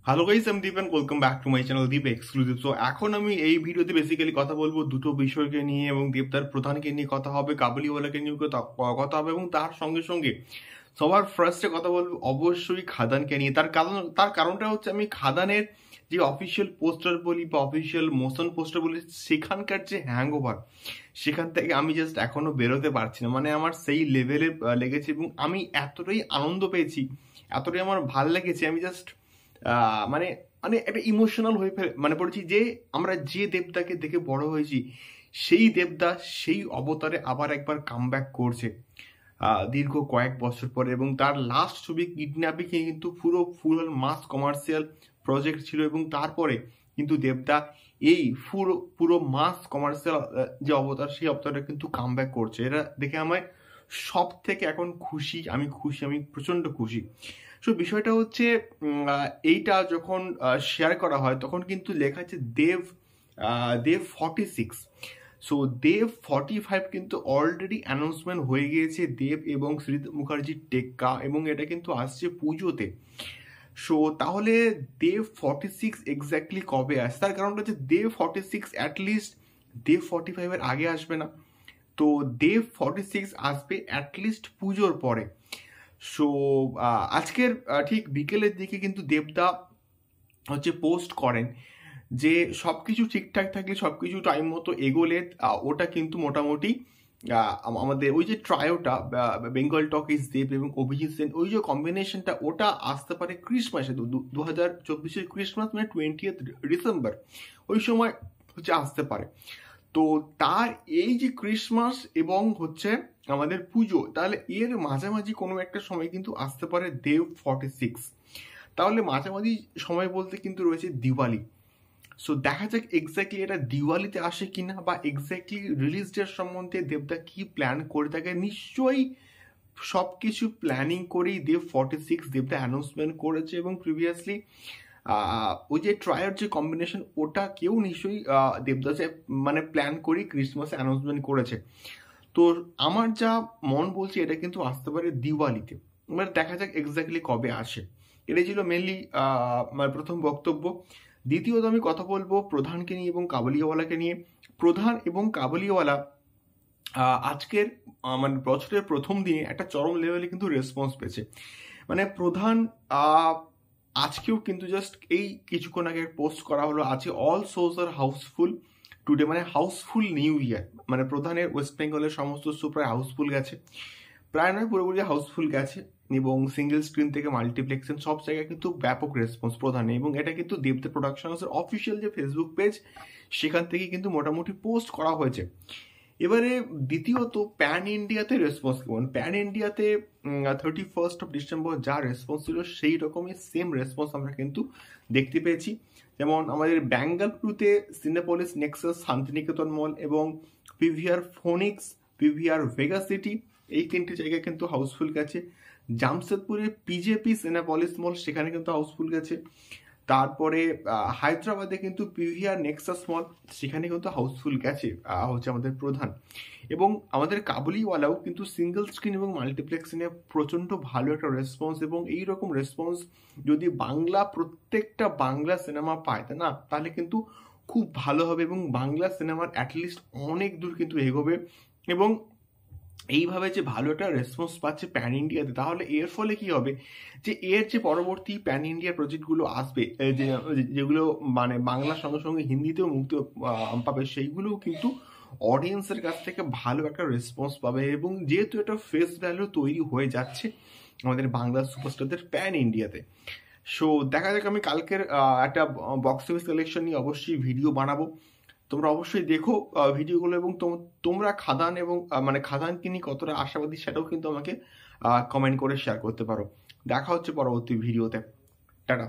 Hello guys, আমি Deep and welcome back to my channel Deep exclusive. So এখন আমি এই ভিডিওতে বেসিক্যালি কথা বলবো দুটো বিষয়কে নিয়ে, এবং দেবদার প্রধানকে নিয়ে কথা হবে, কাবুলিওয়ালাকে নিয়ে কথা হবে, এবং তার সঙ্গে সঙ্গে সবার ফার্স্টে কথা বলবো অবশ্যই খাদানকে নিয়ে। তার কারণটা হচ্ছে আমি খাদানের যে অফিসিয়াল পোস্টার বলি বা অফিসিয়াল মোশন পোস্টার বলি, সেখানকার যে হ্যাংওভার, সেখান থেকে আমি জাস্ট এখনো বেরোতে পারছি না। মানে আমার সেই লেভেলে লেগেছে, এবং আমি এতটাই আনন্দ পেয়েছি, এতটাই আমার ভাল লেগেছে, আমি জাস্ট মানে মানে একটা ইমোশনাল হয়ে পড়েছি যে আমরা যে দেবদাকে দেখে বড় হয়েছি, সেই দেবদা সেই অবতারে আবার একবার কামব্যাক করছে দীর্ঘ কয়েক বছর পরে। এবং তার লাস্ট ছবি কিডন্যাপিং কিন্তু পুরো ফুল মাস কমার্শিয়াল প্রজেক্ট ছিল, এবং তারপরে কিন্তু দেবদা এই পুরো মাস কমার্শিয়াল যে অবতার, সেই অবতারটা কিন্তু কামব্যাক করছে। এটা দেখে আমার সব থেকে এখন আমি প্রচন্ড খুশি। সো বিষয়টা হচ্ছে এইটা যখন শেয়ার করা হয় তখন কিন্তু লেখা আছে দেব 46। সো দেব 45 কিন্তু অলরেডি অ্যানাউন্সমেন্ট হয়ে গিয়েছে, দেব এবং শ্রীজিৎ মুখার্জির টেক্কা, এবং এটা কিন্তু আসছে পুজোতে। সো তাহলে দেব 46 এক্স্যাক্টলি কবে আসছে? তার কারণটা হচ্ছে দেব 46 অ্যাটলিস্ট দেব 45 এর আগে আসবে না, তো দেব 46 আসবে অ্যাটলিস্ট পুজোর পরে। সো আজকের ঠিক বিকেলের দিকে কিন্তু দেবদা হচ্ছে পোস্ট করেন যে সবকিছু ঠিকঠাক থাকলে, সবকিছু টাইম মতো এগোলে ওটা কিন্তু মোটামুটি আমাদের ওই যে ট্রায়োটা বেঙ্গল টকিজ দেব এবং অভিজিৎ সেন, ওই যে কম্বিনেশনটা, ওটা আসতে পারে ক্রিসমাসে, 2024 ক্রিসমাস, মানে 20th ডিসেম্বর, ওই সময় হচ্ছে আসতে পারে। তো তার এই যে ক্রিসমাস এবং হচ্ছে আমাদের পুজো, তাহলে এর মাঝামাঝি কোনো একটা সময় কিন্তু আসতে পারে দেব 46। তাহলে মাঝামাঝি সময় বলতে কিন্তু রয়েছে দিওয়ালি। সো দেখা যাক এক্স্যাক্টলি এটা দিওয়ালিতে আসে কিনা, বা এক্স্যাক্টলি রিলিজ ডেট সম্বন্ধে দেবদা কি প্ল্যান করে থাকে। নিশ্চয়ই সবকিছু প্ল্যানিং করেই দেব 46 দেবদা অ্যানাউন্সমেন্ট করেছে, এবং প্রিভিয়াসলি ওই যে ট্রায়ার যে কম্বিনেশন, ওটা কেউ নিশ্চয়ই দেবদাসে মানে প্ল্যান করি ক্রিসমাসে অ্যানাউন্সমেন্ট করেছে। তো আমার যা মন বলছে এটা কিন্তু আসতে পারে দিওয়ালিতে। এবার দেখা যাক এক্স্যাক্টলি কবে আসে। এটাই ছিল মেনলি মানে প্রথম বক্তব্য। দ্বিতীয়ত আমি কথা বলবো প্রধানকে নিয়ে এবং কাবুলিওয়ালাকে নিয়ে। প্রধান এবং কাবুলিওয়ালা আজকের মানে বছরের প্রথম দিনে একটা চরম লেভেলে কিন্তু রেসপন্স পেয়েছে। মানে প্রধান আজকেও কিন্তু জাস্ট এই কিছুক্ষণ আগে পোস্ট করা হলো, আছে অল শোজ আর হাউসফুল টুডে, মানে হাউসফুল নিউ ইয়ার। মানে প্রধানের ওয়েস্ট বেঙ্গলের সমস্ত শো প্রায় হাউসফুল গেছে, প্রায় নয় পুরোপুরি হাউসফুল গেছে, এবং সিঙ্গেল স্ক্রিন থেকে মাল্টিপ্লেক্সেন সব জায়গায় কিন্তু ব্যাপক রেসপন্স প্রধানে। এবং এটা কিন্তু দেবদা প্রোডাকশনসের অফিসিয়াল যে ফেসবুক পেজ, সেখান থেকে কিন্তু মোটামুটি পোস্ট করা হয়েছে। এবারে দ্বিতীয়ত প্যান ইন্ডিয়াতে রেসপন্স কেমন? প্যান ইন্ডিয়াতে 31 ডিসেম্বর যা রেসপন্স ছিল, সেই রকমই সেম রেসপন্স আমরা কিন্তু দেখতে পেয়েছি। যেমন আমাদের বেঙ্গালুরুতে সিনেপলিস নেক্সাস, শান্তিনিকেতন মল এবং PVR Phoenix, PVR Vega city, এই তিনটি জায়গায় কিন্তু হাউসফুল গেছে। জামশেদপুরে পিজেপি সিনেপলিস মল, সেখানে কিন্তু হাউসফুল গেছে। তারপরে হায়দ্রাবাদে কিন্তু পিভিআর নেক্সাস মল, সেখানে কিন্তু হাউসফুল গেছে হচ্ছে আমাদের প্রধান। এবং আমাদের কাবুলিওয়ালাও কিন্তু সিঙ্গেল স্ক্রিন এবং মাল্টিপ্লেক্সিংয়ে প্রচণ্ড ভালো একটা রেসপন্স, এবং এই রকম রেসপন্স যদি প্রত্যেকটা বাংলা সিনেমা পায়, তাই না, তাহলে কিন্তু খুব ভালো হবে, এবং বাংলা সিনেমার অ্যাটলিস্ট অনেক দূর কিন্তু এগোবে। এবং এইভাবে যে ভালো একটা রেসপন্স পাচ্ছে প্যান ইন্ডিয়াতে, তাহলে এর ফলে কি হবে যে এর যে পরবর্তী প্যান ইন্ডিয়ার প্রজেক্টগুলো আসবে, যেগুলো মানে বাংলার সঙ্গে সঙ্গে হিন্দিতেও মুক্তি পাবে, সেইগুলোও কিন্তু অডিয়েন্সের কাছ থেকে ভালো একটা রেসপন্স পাবে। এবং যেহেতু এটা ফেস ভ্যালু তৈরি হয়ে যাচ্ছে আমাদের বাংলা সুপারস্টারদের প্যান ইন্ডিয়াতে। সো দেখা যাক, আমি কালকের একটা বক্স অফিস কালেকশন নিয়ে অবশ্যই ভিডিও বানাবো, তোমরা অবশ্যই দেখো ভিডিওগুলো, এবং তোমরা খাদান এবং মানে খাদানকে নিয়ে কতটা আশাবাদী সেটাও কিন্তু আমাকে কমেন্ট করে শেয়ার করতে পারো। দেখা হচ্ছে পরবর্তী ভিডিওতে। টাটা।